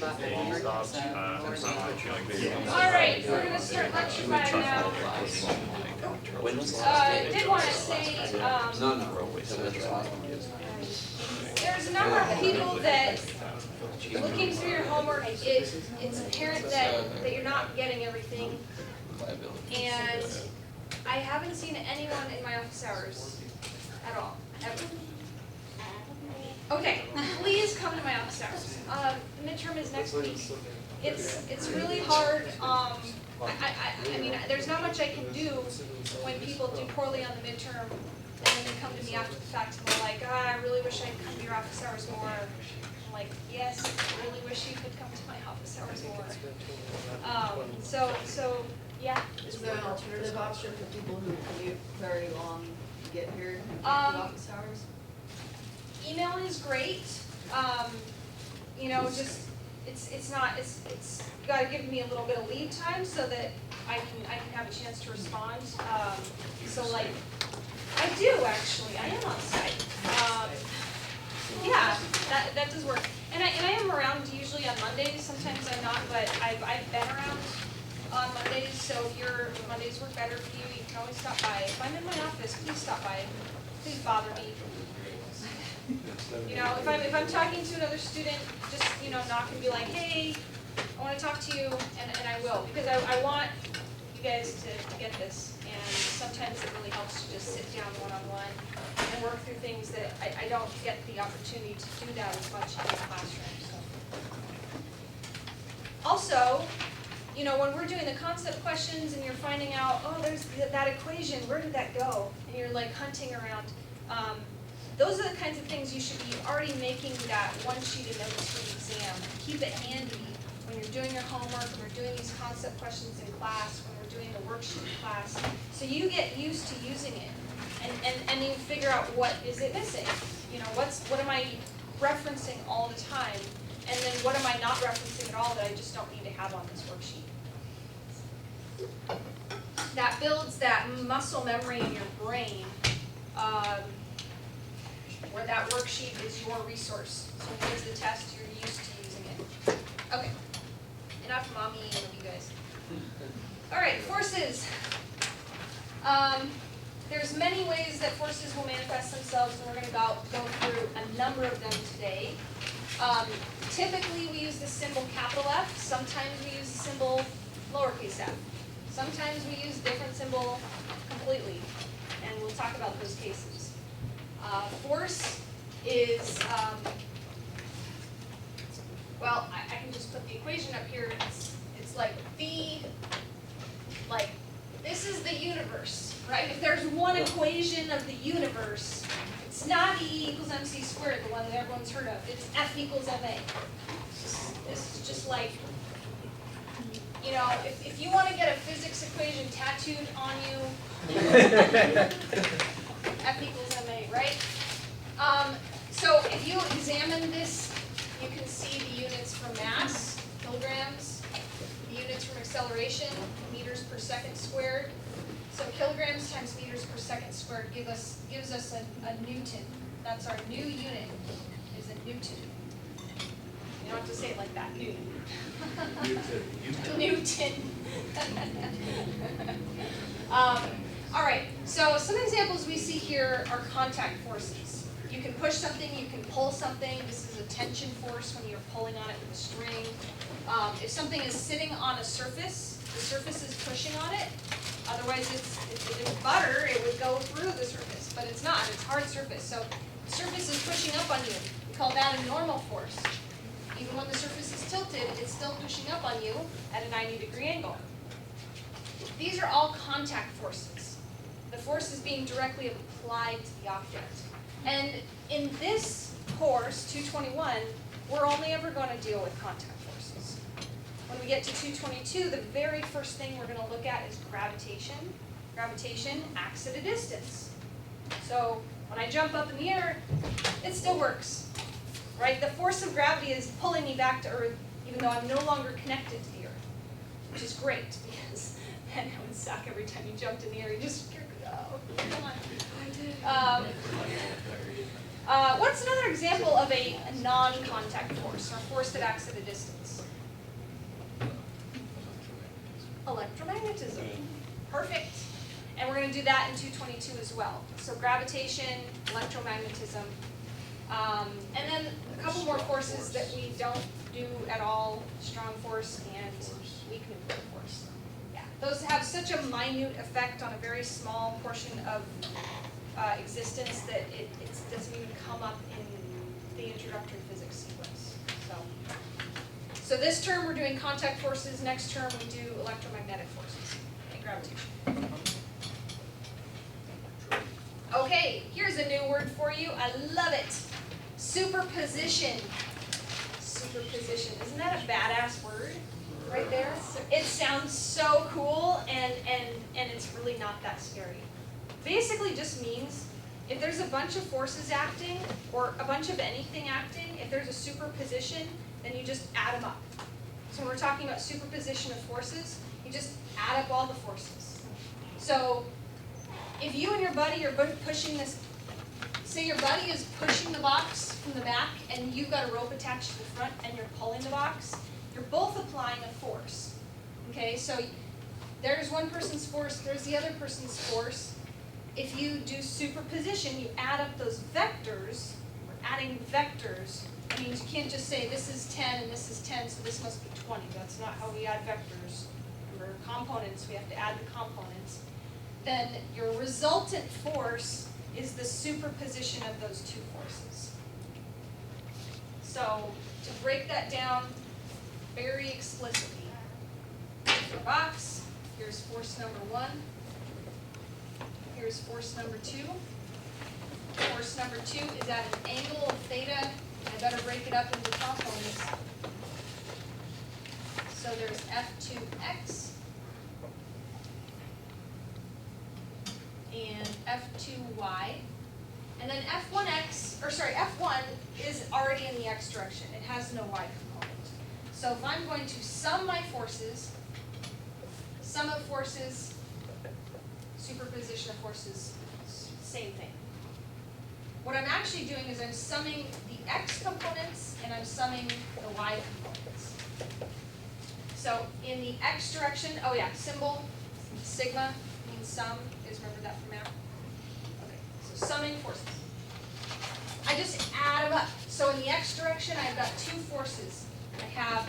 Alright, we're going to start lecture 5 now. Did want to say, there's a number of people that, looking through your homework, it's apparent that you're not getting everything. And I haven't seen anyone in my office hours at all, ever. Okay, please come to my office hours. Midterm is next week. It's really hard. I mean, there's not much I can do when people do poorly on the midterm, and then they come to me after the fact and they're like, I really wish I'd come to your office hours more. I'm like, yes, I really wish you could come to my office hours more. So yeah. Is there an alternative option for people who commute very long to get here to office hours? Email is great. You know, just it's you got to give me a little bit of lead time so that I can have a chance to respond. So like I do actually, I am on site. Yeah, that does work. And I am around usually on Mondays. Sometimes I'm not, but I've been around on Mondays. So if Mondays work better for you, you can always stop by. If I'm in my office, please stop by. Please bother me. You know, if I'm talking to another student, just knock and be like, hey, I want to talk to you, and I will, because I want you guys to get this. And sometimes it really helps to just sit down one-on-one and work through things that I don't get the opportunity to do that as much in the classroom. So. Also, when we're doing the concept questions and you're finding out, oh, there's that equation, where did that go? And you're like hunting around. Those are the kinds of things you should be already making that one sheet of notes for the exam. Keep it handy when you're doing your homework, when we're doing these concept questions in class, when we're doing the worksheet in class. So you get used to using it, and you figure out what is it missing. What am I referencing all the time, and then what am I not referencing at all that I just don't need to have on this worksheet. That builds that muscle memory in your brain. Where that worksheet is your resource. So when there's the test, you're used to using it. Okay, enough mommy of you guys. All right, forces. There's many ways that forces will manifest themselves, and we're going to go through a number of them today. Typically, we use the symbol capital F. Sometimes we use the symbol lowercase f. Sometimes we use a different symbol completely, and we'll talk about those cases. Force is, well, I can just put the equation up here. It's like this is the universe, right? If there's one equation of the universe, it's not E equals mc squared, the one that everyone's heard of. It's F equals ma. This is just like, if you want to get a physics equation tattooed on you, F equals ma, right? So if you examine this, you can see the units for mass, kilograms, the units from acceleration, meters per second squared. So kilograms times meters per second squared gives us a Newton. That's our new unit, is a Newton. You don't have to say it like that, Newton. Newton. All right, so some examples we see here are contact forces. You can push something, you can pull something. This is a tension force when you're pulling on it with a string. If something is sitting on a surface, the surface is pushing on it. Otherwise, if it's butter, it would go through the surface, but it's not, it's hard surface. So the surface is pushing up on you. We call that a normal force. Even when the surface is tilted, it's still pushing up on you at a 90-degree angle. These are all contact forces. The force is being directly applied to the object. And in this course, 221, we're only ever going to deal with contact forces. When we get to 222, the very first thing we're going to look at is gravitation. Gravitation acts at a distance. So when I jump up in the air, it still works, right? The force of gravity is pulling me back to Earth, even though I'm no longer connected to the Earth, which is great, because then it would suck every time you jumped in the air. You just, oh, come on. What's another example of a non-contact force, or a force that acts at a distance? Electromagnetism. Perfect. And we're going to do that in 222 as well. So gravitation, electromagnetism, and then a couple more forces that we don't do at all, strong force and weak nuclear force. Yeah, those have such a minute effect on a very small portion of existence that it doesn't even come up in the introductory physics sequence. So this term we're doing contact forces, next term we do electromagnetic forces and gravitation. Okay, here's a new word for you. I love it. Superposition. Superposition. Isn't that a badass word right there? It sounds so cool and it's really not that scary. Basically just means if there's a bunch of forces acting or a bunch of anything acting, if there's a superposition, then you just add them up. So when we're talking about superposition of forces, you just add up all the forces. So if you and your buddy are both pushing this, say your buddy is pushing the box from the back and you've got a rope attached to the front and you're pulling the box, you're both applying a force. Okay, so there's one person's force, there's the other person's force. If you do superposition, you add up those vectors. We're adding vectors. That means you can't just say this is 10 and this is 10, so this must be 20. That's not how we add vectors. Remember, components, we have to add the components. Then your resultant force is the superposition of those two forces. So to break that down very explicitly, here's your box, here's force number 1, here's force number 2. Force number 2 is at an angle of theta. I better break it up into components. So there's F2x and F2y. And then F1x, or sorry, F1 is already in the x direction. It has no y component. So if I'm going to sum my forces, sum of forces, superposition of forces, same thing. What I'm actually doing is I'm summing the x components and I'm summing the y components. So in the x direction, oh yeah, symbol, sigma means sum. You guys remember that from math? Okay, so summing forces. I just add them up. So in the x direction, I've got two forces. I have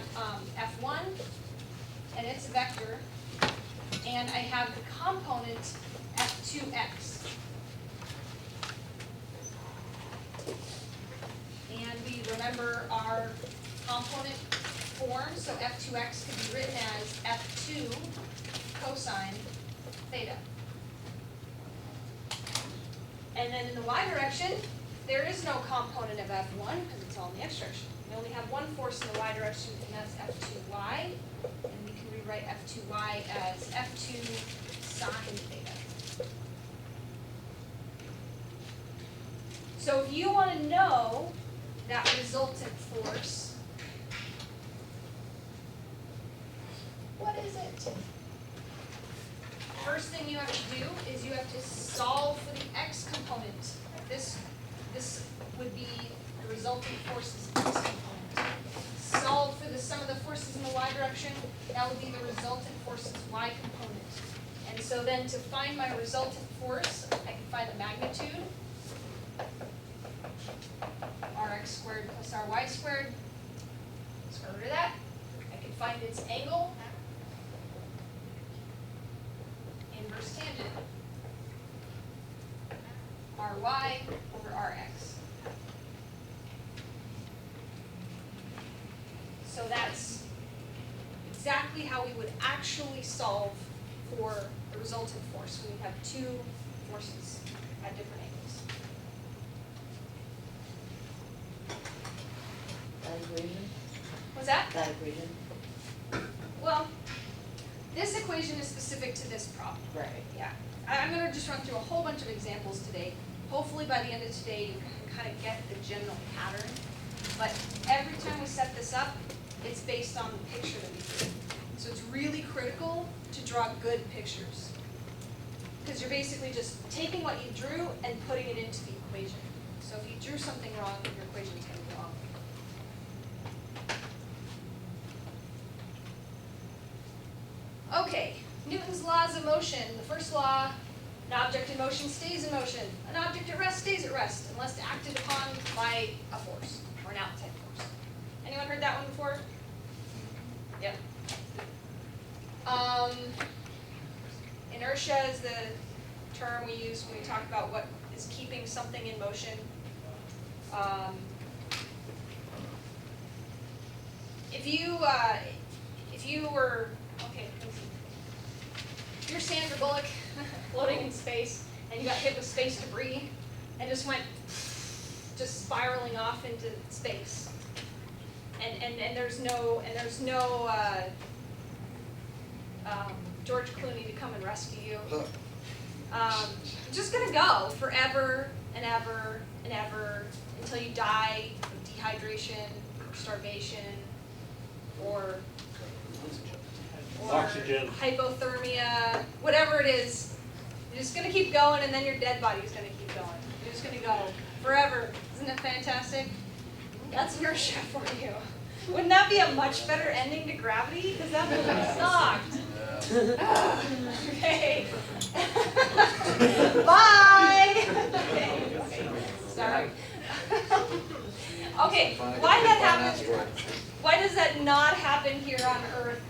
F1, and it's a vector, and I have the component F2x. And we remember our component form, so F2x could be written as F2 cosine theta. And then in the y direction, there is no component of F1 because it's all in the x direction. We only have one force in the y direction, and that's F2y. And we can rewrite F2y as F2 sine theta. So if you want to know that resultant force, what is it? First thing you have to do is you have to solve for the x component. This would be the resultant forces of this component. Solve for the sum of the forces in the y direction. That would be the resultant forces y component. And so then to find my resultant force, I can find the magnitude, rx squared plus ry squared, square root of that. I can find its angle, inverse tangent, ry over rx. So that's exactly how we would actually solve for the resultant force. We would have two forces at different angles. That equation? What's that? That equation? Well, this equation is specific to this problem. Right. Yeah. I'm going to just run through a whole bunch of examples today. Hopefully by the end of today you can kind of get the general pattern. But every time we set this up, it's based on the picture that we drew. So it's really critical to draw good pictures. Because you're basically just taking what you drew and putting it into the equation. So if you drew something wrong, your equation's going to be wrong. Okay, Newton's laws of motion. The first law, an object in motion stays in motion. An object at rest stays at rest unless acted upon by a force or an outside force. Anyone heard that one before? Yep. Inertia is the term we use when we talk about what is keeping something in motion. If you were, okay, if you're Sandra Bullock floating in space and you got hit with space debris and just went spiraling off into space, and there's no George Clooney to come and rescue you. You're just gonna go forever and ever and ever until you die of dehydration or starvation or Oxygen. hypothermia, whatever it is. You're just gonna keep going, and then your dead body's gonna keep going. You're just gonna go forever. Isn't it fantastic? That's inertia for you. Wouldn't that be a much better ending to gravity? Because that movie sucked. Okay. Bye. Okay. Sorry. Okay. Why that happens? Why does that not happen here on Earth?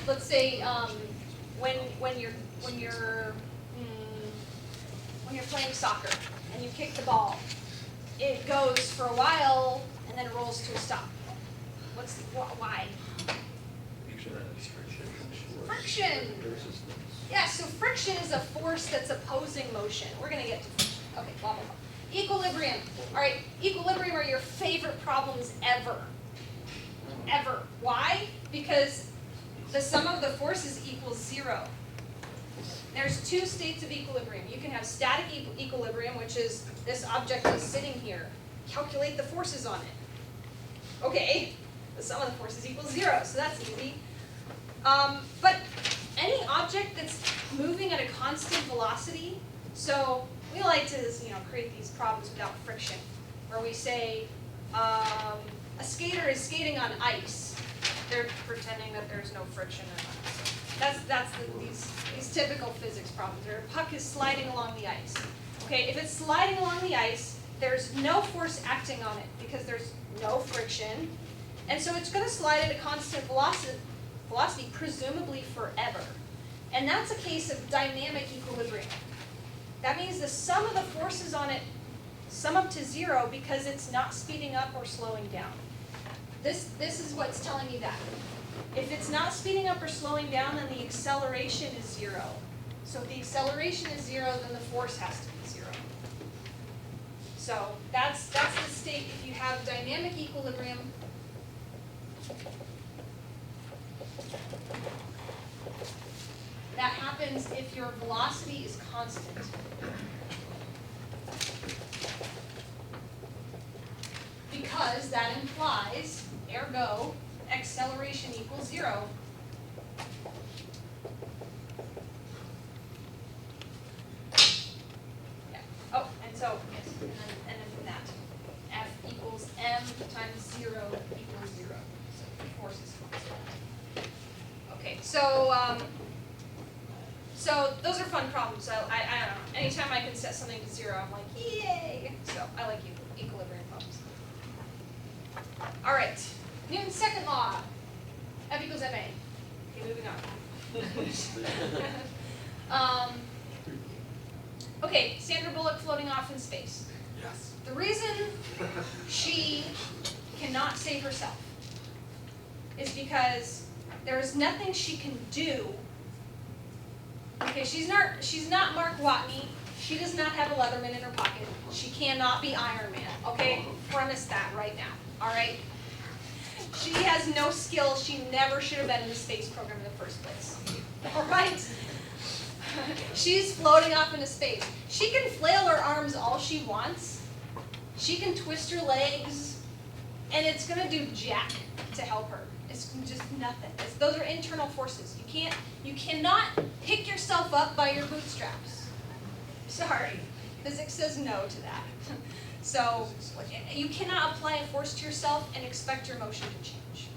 Let's say when you're playing soccer and you kick the ball, it goes for a while and then it rolls to a stop. Why? Friction. Yeah, so friction is a force that's opposing motion. We're going to get to friction. Okay, blah, blah, blah. Equilibrium. All right, equilibrium are your favorite problems ever. Ever. Why? Because the sum of the forces equals 0. There's two states of equilibrium. You can have static equilibrium, which is this object is sitting here. Calculate the forces on it. Okay, the sum of the forces equals 0, so that's easy. But any object that's moving at a constant velocity, so we like to create these problems without friction, where we say a skater is skating on ice. They're pretending that there's no friction or not. That's these typical physics problems. Where a puck is sliding along the ice. Okay, if it's sliding along the ice, there's no force acting on it because there's no friction, and so it's going to slide at a constant velocity, presumably forever. And that's a case of dynamic equilibrium. That means the sum of the forces on it sum up to 0 because it's not speeding up or slowing down. This is what's telling you that. If it's not speeding up or slowing down, then the acceleration is 0. So if the acceleration is 0, then the force has to be 0. So that's the state if you have dynamic equilibrium. That happens if your velocity is constant. Because that implies, ergo, acceleration equals 0. Yeah. Oh, and so, yes, and then from that, F equals m times 0 equals 0. So the force is constant. Okay, so those are fun problems. So I don't know. Anytime I can set something to 0, I'm like, yay! So I like equilibrium problems. All right, Newton's second law. F equals ma. Okay, moving on. Okay, Sandra Bullock floating off in space. Yes. The reason she cannot save herself is because there is nothing she can do. Okay, she's not Mark Watney. She does not have a Leatherman in her pocket. She cannot be Iron Man. Okay, premise that right now. All right. She has no skill. She never should have been in the space program in the first place. All right. She's floating off into space. She can flail her arms all she wants. She can twist her legs, and it's gonna do jack to help her. It's just nothing. Those are internal forces. You cannot pick yourself up by your bootstraps. Sorry, physics says no to that. So you cannot apply a force to yourself and expect your motion to change.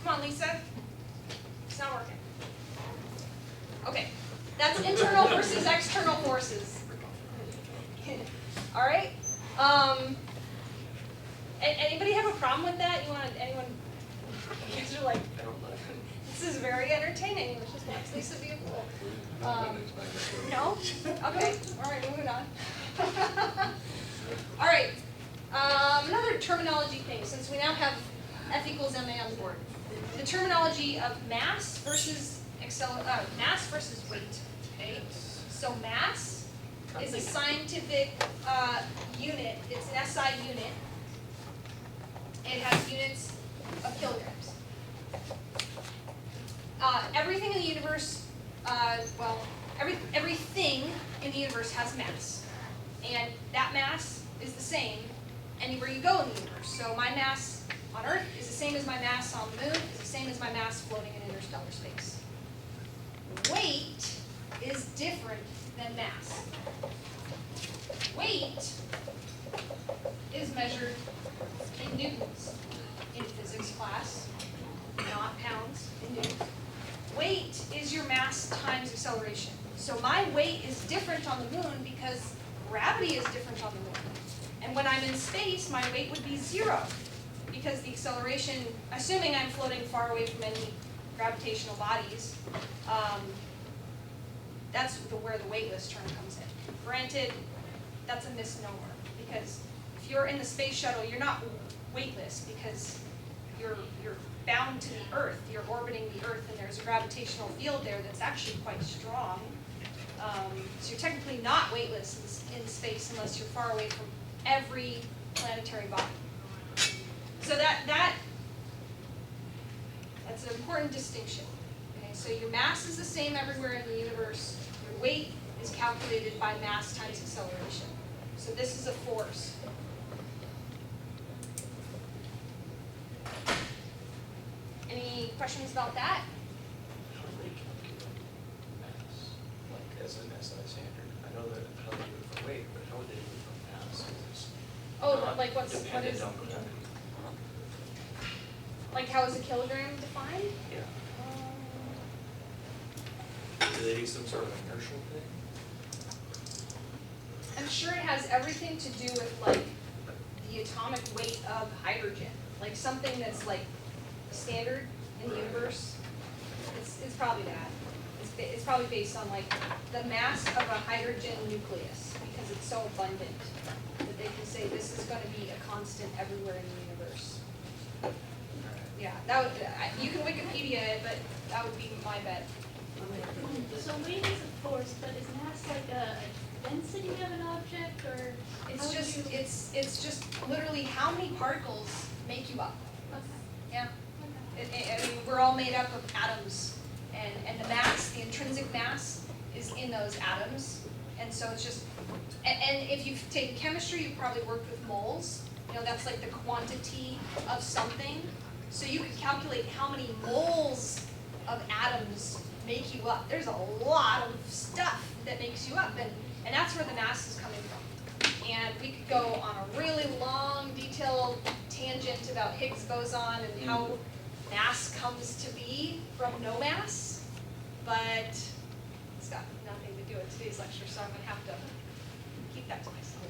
Come on, Lisa. It's not working. Okay, that's internal versus external forces. All right. Anybody have a problem with that? Anyone? You guys are like, this is very entertaining. Let's just watch Lisa be a fool. No? Okay. All right, moving on. All right. Another terminology thing, since we now have F equals ma on the board. The terminology of mass versus mass versus weight. Okay. So mass is a scientific unit. It's an SI unit. It has units of kilograms. Everything in the universe, everything in the universe has mass. And that mass is the same anywhere you go in the universe. So my mass on Earth is the same as my mass on the moon, is the same as my mass floating in interstellar space. Weight is different than mass. Weight is measured in newtons in physics class, not pounds, in newtons. Weight is your mass times acceleration. So my weight is different on the moon because gravity is different on the moon. And when I'm in space, my weight would be 0 because the acceleration, assuming I'm floating far away from any gravitational bodies, that's where the weightless term comes in. Granted, that's a misnomer because if you're in the space shuttle, you're not weightless because you're bound to the Earth. You're orbiting the Earth, and there's a gravitational field there that's actually quite strong. So you're technically not weightless in space unless you're far away from every planetary body. So that's an important distinction. Okay? So your mass is the same everywhere in the universe. Your weight is calculated by mass times acceleration. So this is a force. Any questions about that? How do they calculate mass? Like as an SI standard? I know that how they do it for weight, but how would they do it for mass? 'Cause it's Oh, not like what dependent is, on gravity. like how is a kilogram defined? Yeah. Do they do some sort of inertial thing? I'm sure it has everything to do with like the atomic weight of hydrogen, like something that's like standard in the universe. It's probably that. It's probably based on like the mass of a hydrogen nucleus because it's so abundant that they can say this is going to be a constant everywhere in the universe. Yeah, that would you can Wikipedia it, but that would be my bet. So weight is a force, but is mass like a density of an object, or? It's how just would you- it's just literally how many particles make you up. Okay. Yeah. Okay. I mean, we're all made up of atoms, and the mass, the intrinsic mass, is in those atoms, and so it's just, and if you've taken chemistry, you've probably worked with moles. You know, that's like the quantity of something. So you could calculate how many moles of atoms make you up. There's a lot of stuff that makes you up, and that's where the mass is coming from. And we could go on a really long, detailed tangent about Higgs boson and how mass comes to be from no mass, but it's got nothing to do with today's lecture, so I'm going to have to keep that to myself.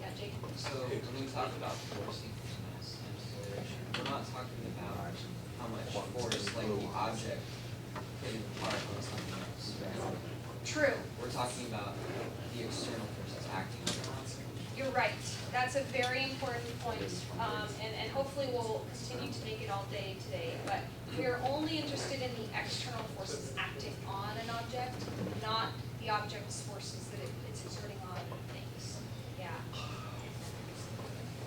Yeah, Jake? So when we talk about force equals mass times acceleration, we're not talking about how much force, like the object hitting the particle or something else, right? True. We're talking about the external forces acting on the object. You're right. That's a very important point, and hopefully we'll continue to make it all day today, but we are only interested in the external forces acting on an object, not the object's forces that it's exerting on things. Yeah.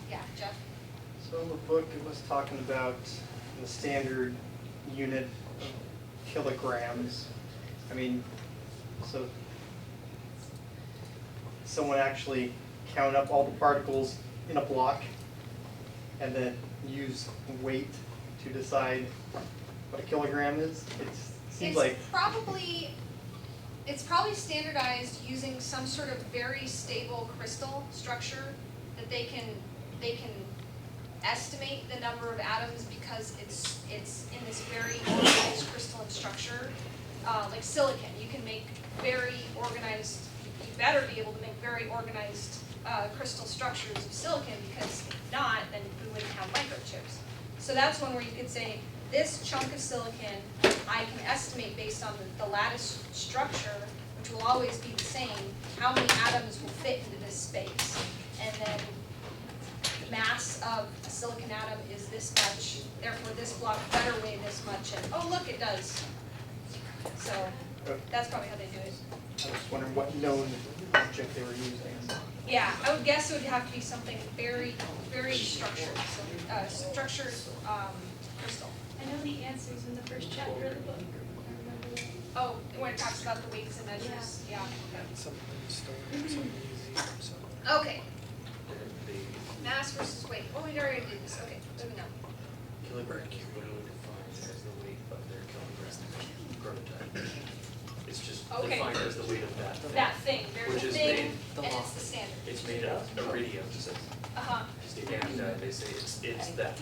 Yeah, Jeff? So in the book, it was talking about the standard unit of kilograms. I mean, so someone actually count up all the particles in a block and then use weight to decide what a kilogram is. It seems like It's probably it's probably standardized using some sort of very stable crystal structure that they can estimate the number of atoms because it's in this very organized crystalline structure. Like silicon, you can make very organized, you better be able to make very organized crystal structures of silicon, because if not, then we wouldn't have microchips. So that's one where you could say, this chunk of silicon, I can estimate based on the lattice structure, which will always be the same, how many atoms will fit into this space. And then mass of a silicon atom is this much, therefore this block better weigh this much, and oh look, it does. So that's probably how they do it. I was wondering what known object they were using. Yeah, I would guess it would have to be something very, very structured, structured crystal. I know the answers in the first chapter of the book. I remember that. Oh, when it talks about the weights and measures, yeah. Something easy, something. Okay, mass versus weight. Oh, we already did this. Okay, moving on. Kilogram cumulatively defined as the weight of their kilogram prototype. It's just Okay. defined as the weight of that thing. That thing, Which there's a is thing, made- and it's the standard. It's made of iridium, Uh-huh. and they say it's that.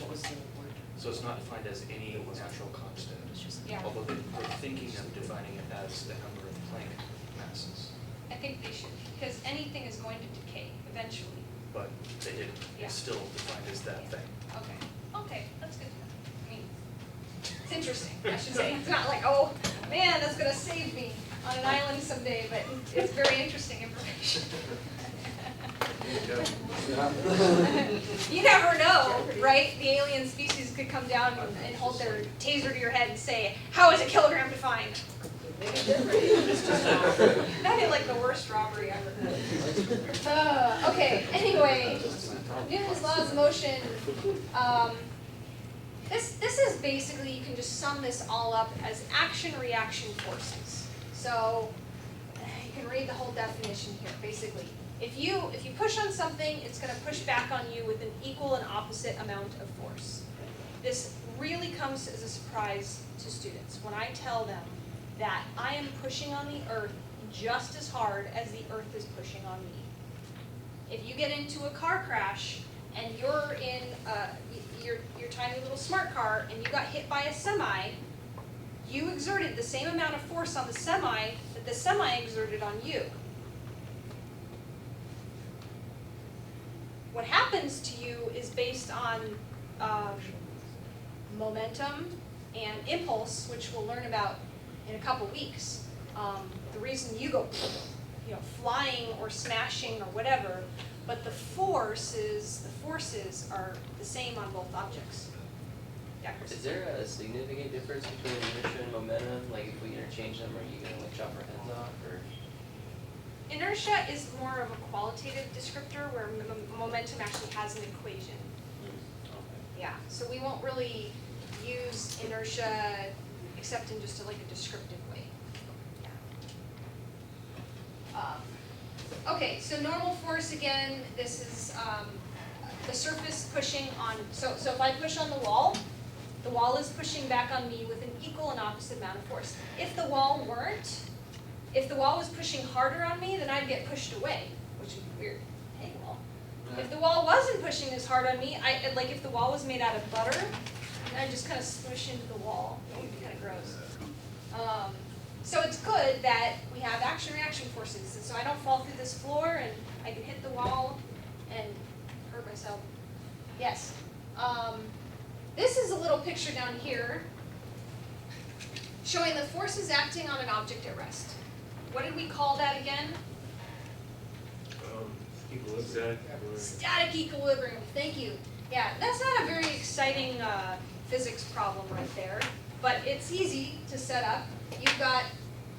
So it's not defined as any natural constant. Yeah. Although they're thinking of defining it as the number of Planck masses, I think they should, because anything is going to decay eventually. but they didn't. Yeah. It's still defined as that thing. Okay, okay, that's good. I mean, it's interesting, I should say. It's not like, oh, man, that's gonna save me on an island someday, but it's very interesting information. You never know, right? The alien species could come down and hold their taser to your head and say, how is a kilogram defined? That'd be like the worst robbery ever. Okay, anyway, Newton's laws of motion. This is basically, you can just sum this all up as action-reaction forces. So you can read the whole definition here, basically. If you push on something, it's going to push back on you with an equal and opposite amount of force. This really comes as a surprise to students when I tell them that I am pushing on the earth just as hard as the earth is pushing on me. If you get into a car crash and you're in your tiny little smart car and you got hit by a semi, you exerted the same amount of force on the semi that the semi exerted on you. What happens to you is based on momentum and impulse, which we'll learn about in a couple weeks. The reason you go, flying or smashing or whatever, but the forces are the same on both objects. Yeah, Chris? Is there a significant difference between inertia and momentum? Like if we interchange them, are you gonna like chop our heads off or? Inertia is more of a qualitative descriptor where momentum actually has an equation. Yeah, so we won't really use inertia except in just like a descriptive way. Yeah. Okay, so normal force again, this is the surface pushing on, so if I push on the wall is pushing back on me with an equal and opposite amount of force. If the wall was pushing harder on me, then I'd get pushed away, which would be weird. Hey, wall. If the wall wasn't pushing as hard on me, like if the wall was made out of butter, then I'd just kind of smush into the wall. It would be kind of gross. So it's good that we have action-reaction forces, and so I don't fall through this floor and I can hit the wall and hurt myself. Yes. This is a little picture down here showing the forces acting on an object at rest. What did we call that again? Static equilibrium, thank you. Yeah, that's not a very exciting physics problem right there, but it's easy to set up. You've got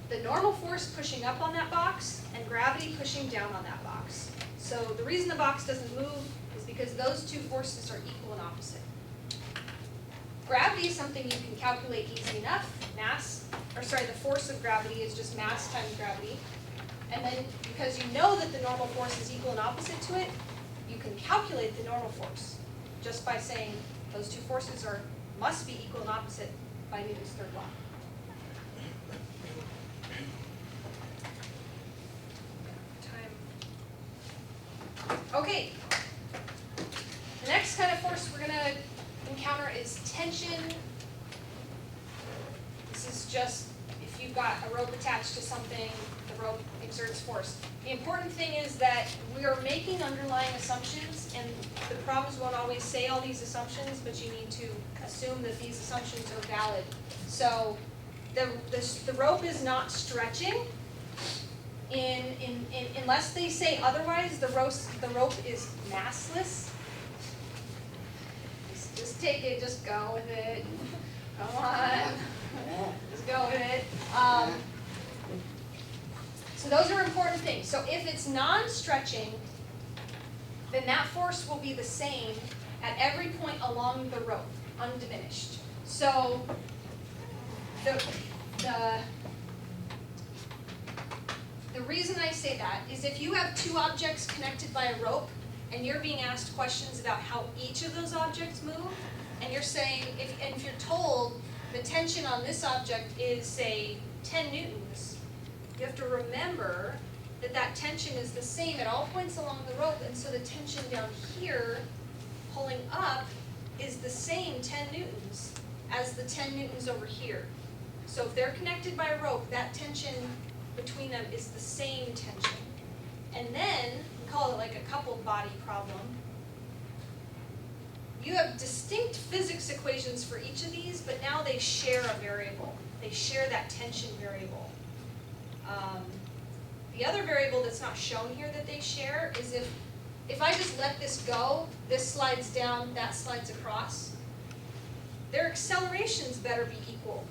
the normal force pushing up on that box and gravity pushing down on that box. So the reason the box doesn't move is because those two forces are equal and opposite. Gravity is something you can calculate easy enough. The force of gravity is just mass times gravity. And then because you know that the normal force is equal and opposite to it, you can calculate the normal force just by saying those two forces must be equal and opposite by Newton's third law. Okay. The next kind of force we're gonna encounter is tension. This is just if you've got a rope attached to something, the rope exerts force. The important thing is that we are making underlying assumptions, and the problems won't always say all these assumptions, but you need to assume that these assumptions are valid. So the rope is not stretching. Unless they say otherwise, the rope is massless. Just take it, just go with it. Come on, just go with it. So those are important things. So if it's non-stretching, then that force will be the same at every point along the rope, undiminished. So the reason I say that is if you have two objects connected by a rope and you're being asked questions about how each of those objects move, and you're saying, if you're told the tension on this object is, say, 10 newtons, you have to remember that that tension is the same at all points along the rope, and so the tension down here, pulling up, is the same 10 newtons as the 10 newtons over here. So if they're connected by a rope, that tension between them is the same tension. And then, we call it like a coupled body problem. You have distinct physics equations for each of these, but now they share a variable. They share that tension variable. The other variable that's not shown here that they share is if I just let this go, this slides down, that slides across, their accelerations better be equal.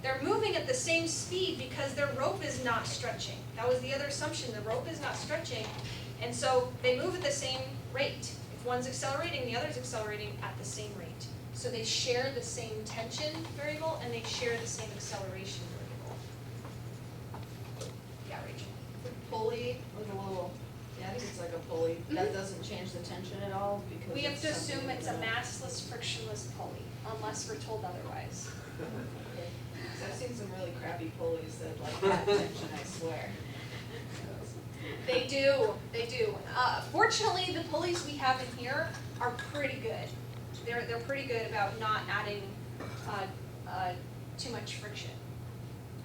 They're moving at the same speed because their rope is not stretching. That was the other assumption, the rope is not stretching, and so they move at the same rate. If one's accelerating, the other's accelerating at the same rate. So they share the same tension variable and they share the same acceleration variable. Yeah, Rachel? The pulley with a little, yeah, I think it's like a pulley. That doesn't change the tension at all because We have to it's something assume it's a that- massless, frictionless pulley, unless we're told otherwise. Okay. 'Cause I've seen some really crappy pulleys that like that tension, I swear. They do, they do. Fortunately, the pulleys we have in here are pretty good. They're pretty good about not adding too much friction.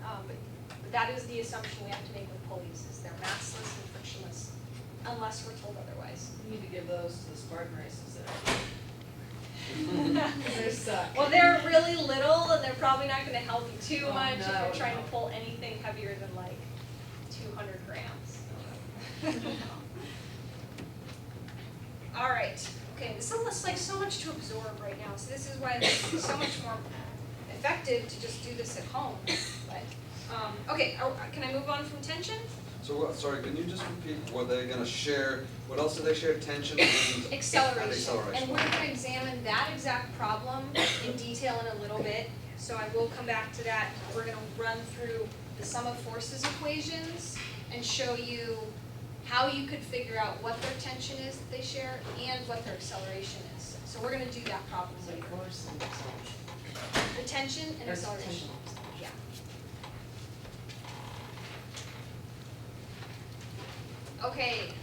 But that is the assumption we have to make with pulleys, is they're massless and frictionless, unless we're told otherwise. You need to give those to the Spartan races that they suck. Well, they're really little and they're probably not gonna help you too Oh, much if no, you're trying to no. pull anything heavier than like 200 grams. All right, okay, this is like so much to absorb right now, so this is why it's so much more effective to just do this at home. But, okay, can I move on from tension? So what, sorry, can you just repeat what they're gonna share, what else do they share, tension and? Acceleration. And acceleration. And we're gonna examine that exact problem in detail in a little bit, so I will come back to that. We're gonna run through the sum of forces equations and show you how you could figure out what their tension is that they share and what their acceleration is. So we're gonna do that problem So later. force and acceleration. The tension and Or acceleration. tension. Yeah. Okay.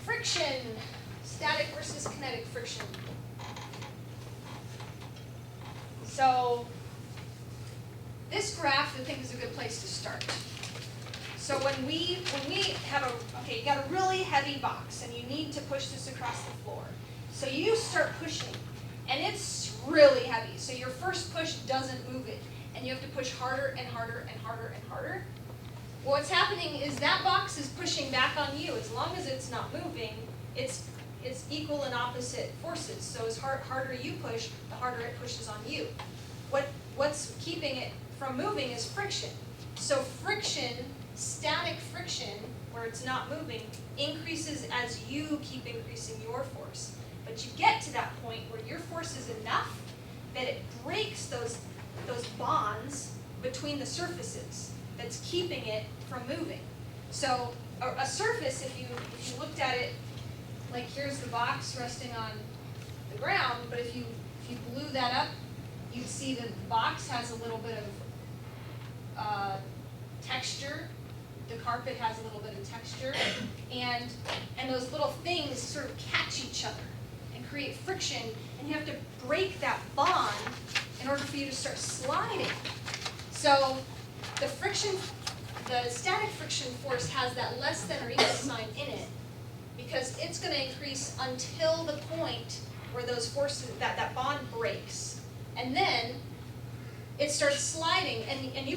Friction, static versus kinetic friction. So this graph I think is a good place to start. So when we have you got a really heavy box and you need to push this across the floor. So you start pushing and it's really heavy. So your first push doesn't move it and you have to push harder and harder and harder and harder. What's happening is that box is pushing back on you. As long as it's not moving, it's equal and opposite forces. So as harder you push, the harder it pushes on you. What's keeping it from moving is friction. So friction, static friction, where it's not moving, increases as you keep increasing your force. But you get to that point where your force is enough that it breaks those bonds between the surfaces that's keeping it from moving. So a surface, if you looked at it, like here's the box resting on the ground, but if you blew that up, you'd see that the box has a little bit of texture the carpet has a little bit of texture, and those little things sort of catch each other and create friction, and you have to break that bond in order for you to start sliding. So the static friction force has that less than or equal sign in it, because it's going to increase until the point where those forces, that bond breaks. And then it starts sliding, and you